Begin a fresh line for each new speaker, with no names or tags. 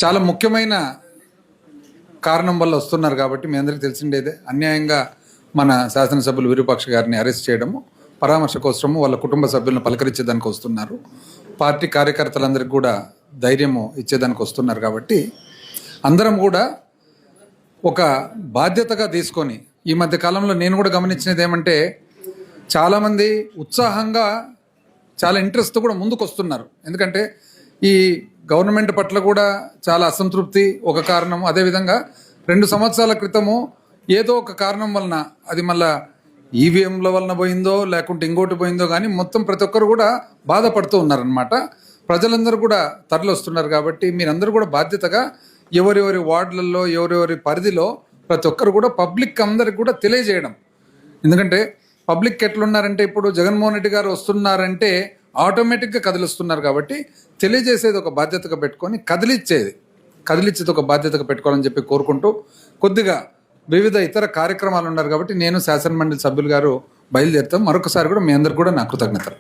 చాలా ముఖ్యమైన కారణం వల్ల వస్తున్నారు కాబట్టి మీ అందరికీ తెలిసిండేదే. అన్యాయంగా మన శాసనసభ్యులు విరూపాక్ష గారిని అరెస్ట్ చేయడము, పరామర్శ కోసము వాళ్ళ కుటుంబ సభ్యులను పలకరించేదానికి వస్తున్నారు. పార్టీ కార్యకర్తలందరికీ కూడా ధైర్యము ఇచ్చేదానికి వస్తున్నారు కాబట్టి అందరం కూడా ఒక బాధ్యతగా తీసుకొని, ఈ మధ్య కాలంలో నేను కూడా గమనించినది ఏమంటే, చాలామంది ఉత్సాహంగా చాలా ఇంట్రెస్ట్ కూడా ముందుకు వస్తున్నారు. ఎందుకంటే ఈ గవర్నమెంట్ పట్ల కూడా చాలా అసంతృప్తి ఒక కారణం. అదేవిధంగా 2 సంవత్సరాల క్రితము ఏదో ఒక కారణం వలన, అది మళ్ళా ఈవీఎంల వలన పోయిందో లేకుంటే ఇంకోటి పోయిందో కానీ మొత్తం ప్రతి ఒక్కరు కూడా బాధపడుతూ ఉన్నారనమాట. ప్రజలందరూ కూడా తరలి వస్తున్నారు కాబట్టి మీరందరూ కూడా బాధ్యతగా ఎవరెవరి వార్డులలో ఎవరెవరి పరిధిలో ప్రతి ఒక్కరు కూడా పబ్లిక్ అందరికి కూడా తెలియజేయడం. ఎందుకంటే పబ్లిక్ ఎట్లున్నారంటే, ఇప్పుడు జగన్మోహన్ రెడ్డి గారు వస్తున్నారంటే ఆటోమేటిక్గా కదిలిస్తున్నారు కాబట్టి తెలియజేసేది ఒక బాధ్యతగా పెట్టుకొని కదిలిచ్చేది ఒక బాధ్యతగా పెట్టుకోవాలని చెప్పి కోరుకుంటూ, కొద్దిగా వివిధ ఇతర కార్యక్రమాలు ఉన్నారు కాబట్టి నేను శాసనమండలి సభ్యులు గారు బయలుదేరుతాం. మరొకసారి కూడా మీ అందరికి కూడా నా కృతజ్ఞతలు.